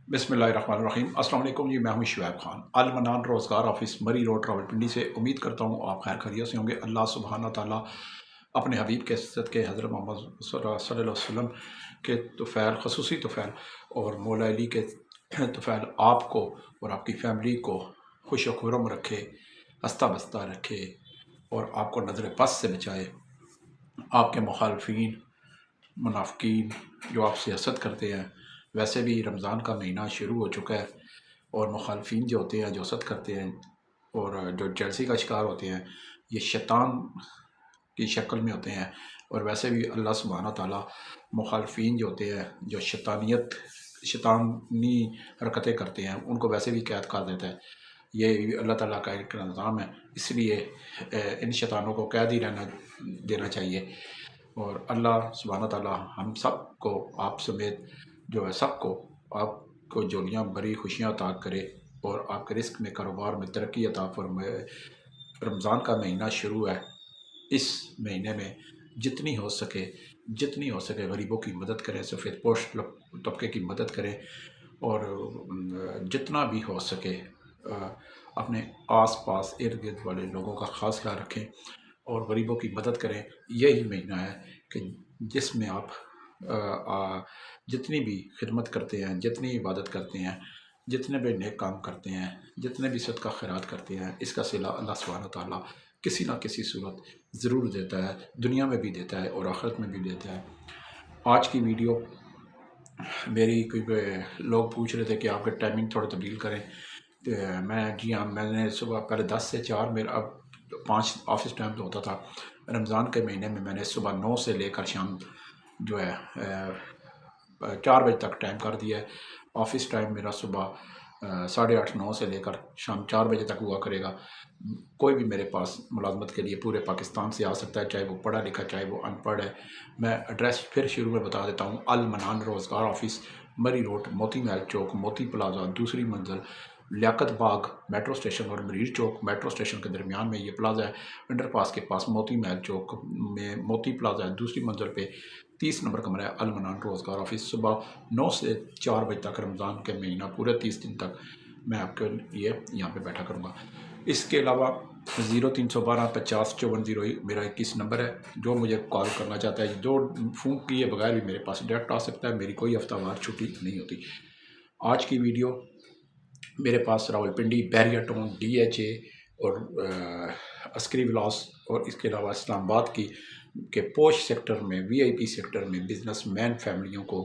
बिस्मिल्लाहिर्रहमानिर्रहीम। अस्सलाम वालेकुम जी, मैं हूं शुएब खान। अल मनान रोज़गार ऑफिस मरी रोड रावलपिंडी से उम्मीद करता हूं आप खैर खैरियत से होंगे। अल्लाह सुब्हाना ताला अपने हबीब के सदक़े हज़रत मोहम्मद सल्लल्लाहु अलैहि वसल्लम के तुफ़ैल खसूसी तुफ़ैल और मौला अली के तुफ़ैल आपको और आपकी फ़ैमिली को खुश खुरम रखे, हंसता बसता रखे और आपको नज़र बस से बचाए। आपके मुखालफीन मुनाफिकीन जो आपसे हसद करते हैं, वैसे भी रमज़ान का महीना शुरू हो चुका है और मुखालफीन जो होते हैं, जो हसद करते हैं और जो जेलसी का शिकार होते हैं, ये शैतान की शक्ल में होते हैं। और वैसे भी अल्लाह सुब्हाना ताला मुखालफीन जो होते हैं, जो शैतानी हरकतें करते हैं, उनको वैसे भी कैद कर देता है। ये अल्लाह ताला का एक निज़ाम है, इसलिए इन शैतानों को कैद ही रहना देना चाहिए। और अल्लाह सुब्हाना ताला हम सब को, आप समेत जो है सबको, आपको जोलियाँ भरी खुशियाँ अता करे और आपके रिस्क में, कारोबार में तरक्की अता फरमाए। रमज़ान का महीना शुरू है, इस महीने में जितनी हो सके गरीबों की मदद करें, सफ़ेद पोश तबके की मदद करें और जितना भी हो सके अपने आस पास इर्द गिर्द वाले लोगों का ख़ास ख्याल रखें और गरीबों की मदद करें। यही महीना है कि जिसमें आप जितनी भी खिदमत करते हैं, जितनी इबादत करते हैं, जितने भी नेक काम करते हैं, जितने भी सदका खैरात करते हैं, इसका सिला अल्लाह सुब्हानहू ताला किसी न किसी सूरत ज़रूर देता है, दुनिया में भी देता है और आखिरत में भी देता है। आज की वीडियो मेरी कोई लोग पूछ रहे थे कि आपके टाइमिंग थोड़ा तब्दील करें, तो जी हाँ, मैंने सुबह पहले 10 से 4 मेरा अब 5 ऑफिस टाइम तो होता था। रमज़ान के महीने में मैंने सुबह 9 से लेकर शाम जो है 4 बजे तक टाइम कर दिया है। ऑफिस टाइम मेरा सुबह 8:30-9 से लेकर शाम 4 बजे तक हुआ करेगा। कोई भी मेरे पास मुलाजमत के लिए पूरे पाकिस्तान से आ सकता है, चाहे वो पढ़ा लिखा, चाहे वो अनपढ़ है। मैं एड्रेस फिर शुरू में बता देता हूँ। अल मनान रोज़गार ऑफिस, मरी रोड, मोती महल चौक, मोती प्लाजा, दूसरी मंजिल, लियाकत बाग मेट्रो स्टेशन और मरीज चौक मेट्रो स्टेशन के दरमियान में ये प्लाजा है। अंडरपास के पास मोती महल चौक में मोती प्लाजा है। दूसरी मंजिल पे 30 नंबर कमरा है। अल मनान रोज़गार ऑफिस। सुबह 9 से 4 बजे तक रमज़ान के महीना पूरे 30 दिन तक मैं आपके लिए यहाँ पे बैठा करूँगा। इसके अलावा 0312 50 54 01 मेरा 21 नंबर है। जो मुझे कॉल करना चाहता है, जो फ़ोन किए बगैर भी मेरे पास डायरेक्ट आ सकता है। मेरी कोई हफ्तावार छुट्टी नहीं होती। आज की वीडियो मेरे पास रावलपिंडी, बैरिया टाउन, DHA और अस्करी विलास और इसके अलावा इस्लामाबाद की के पोश सेक्टर में, VIP सेक्टर में बिजनेसमैन फैमिलियों को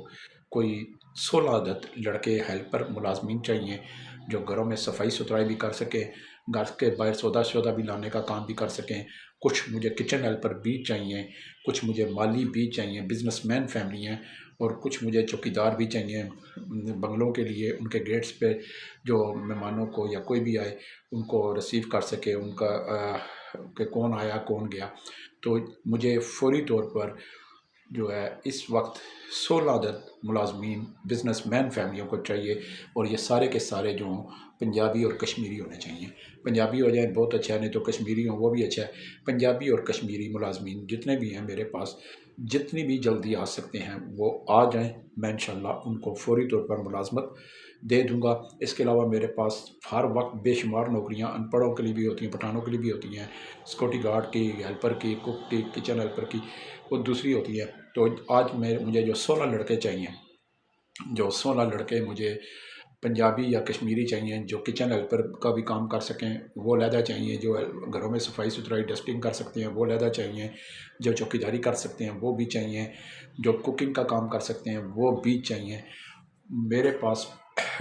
कोई 16 अदद लड़के हेल्पर मुलाजमीन चाहिए, जो घरों में सफाई सुथराई भी कर सकें, घर के बाहर सौदा भी लाने का काम भी कर सकें। कुछ मुझे किचन हेल्पर भी चाहिए, कुछ मुझे माली भी चाहिए। बिजनेसमैन फैमिली हैं और कुछ मुझे चौकीदार भी चाहिए बंगलों के लिए। उनके गेट्स पे जो मेहमानों को या कोई भी आए उनको रिसीव कर सके, उनका कि कौन आया कौन गया। तो मुझे फौरी तौर पर जो है इस वक्त 16 अदद मुलाजमीन बिजनेसमैन फैमिलियों को चाहिए और ये सारे के सारे जो पंजाबी और कश्मीरी होने चाहिए। पंजाबी हो जाए बहुत अच्छा है, नहीं तो कश्मीरी हो वो भी अच्छा है। पंजाबी और कश्मीरी मुलाजमीन जितने भी हैं मेरे पास, जितनी भी जल्दी आ सकते हैं वो आ जाएं। मैं इंशाल्लाह उनको फौरी तौर पर मुलाजमत दे दूंगा। इसके अलावा मेरे पास हर वक्त बेशुमार नौकरियां अनपढ़ों के लिए भी होती हैं, पठानों के लिए भी होती हैं, सिक्योरिटी गार्ड की, हेल्पर की, कुक की, किचन हेल्पर की, वो दूसरी होती है। तो आज मुझे जो 16 लड़के चाहिए, जो 16 लड़के मुझे पंजाबी या कश्मीरी चाहिए, जो किचन हेल्पर का भी काम कर सकें वो लहदा चाहिए, जो घरों में सफाई सुथराई डस्टिंग कर सकते हैं वो लहदा चाहिए, जो चौकीदारी कर सकते हैं वो भी चाहिए, जो कुकिंग का काम कर सकते हैं वो भी चाहिए। मेरे पास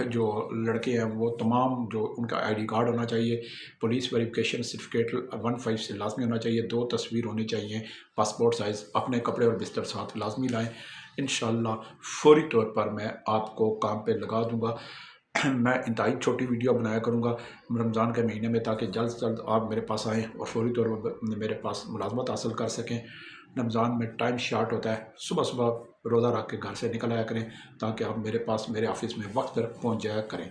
जो लड़के हैं वो तमाम, जो उनका ID कार्ड होना चाहिए, पुलिस वेरिफिकेशन सर्टिफिकेट 15 से लाजमी होना चाहिए, 2 तस्वीर होनी चाहिए, पासपोर्ट साइज़, अपने कपड़े और बिस्तर साथ लाजमी लाएं। इंशाल्लाह फौरी तौर पर मैं आपको काम पे लगा दूंगा। मैं इंतहाई छोटी वीडियो बनाया करूँगा रमज़ान के महीने में, ताकि जल्द से जल्द आप मेरे पास आएँ और फौरी तौर पर मेरे पास मुलाजमत हासिल कर सकें। रमज़ान में टाइम शार्ट होता है, सुबह सुबह रोज़ा रख के घर से निकल आया करें ताकि आप मेरे पास मेरे ऑफिस में वक्त पर पहुँच जाया करें।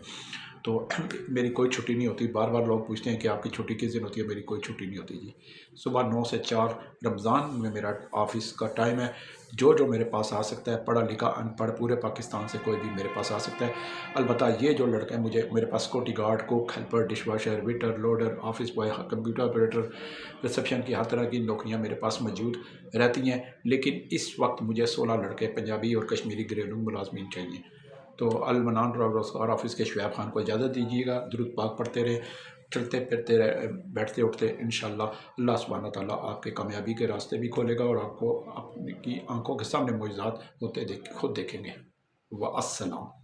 तो मेरी कोई छुट्टी नहीं होती। बार बार लोग पूछते हैं कि आपकी छुट्टी किस दिन होती है। मेरी कोई छुट्टी नहीं होती जी। सुबह 9 से 4 रमज़ान में मेरा ऑफिस का टाइम है। جو جو میرے پاس آ سکتا ہے، پڑھا لکھا ان پڑھ پورے پاکستان سے کوئی بھی میرے پاس آ سکتا ہے۔ البتہ یہ جو لڑکے ہیں میرے پاس security guard, cook, helper, dish washer, waiter, loader, office boy, computer operator, reception کی ہر طرح کی نوکریاں میرے پاس موجود رہتی ہیں، لیکن اس وقت مجھے 16 لڑکے پنجابی اور کشمیری گھریلو ملازمین چاہیے۔ تو المنان روزگار آفس کے شعیب خان کو اجازت دیجیے گا۔ درود پاک پڑھتے رہیں، چلتے پھرتے بیٹھتے اٹھتے انشاءاللہ اللہ سبحانہ تعالیٰ آپ کے کامیابی کے راستے بھی کھولے گا، اور آپ کو اپنی کی آنکھوں کے سامنے معجزات ہوتے خود دیکھیں گے۔ والسلام۔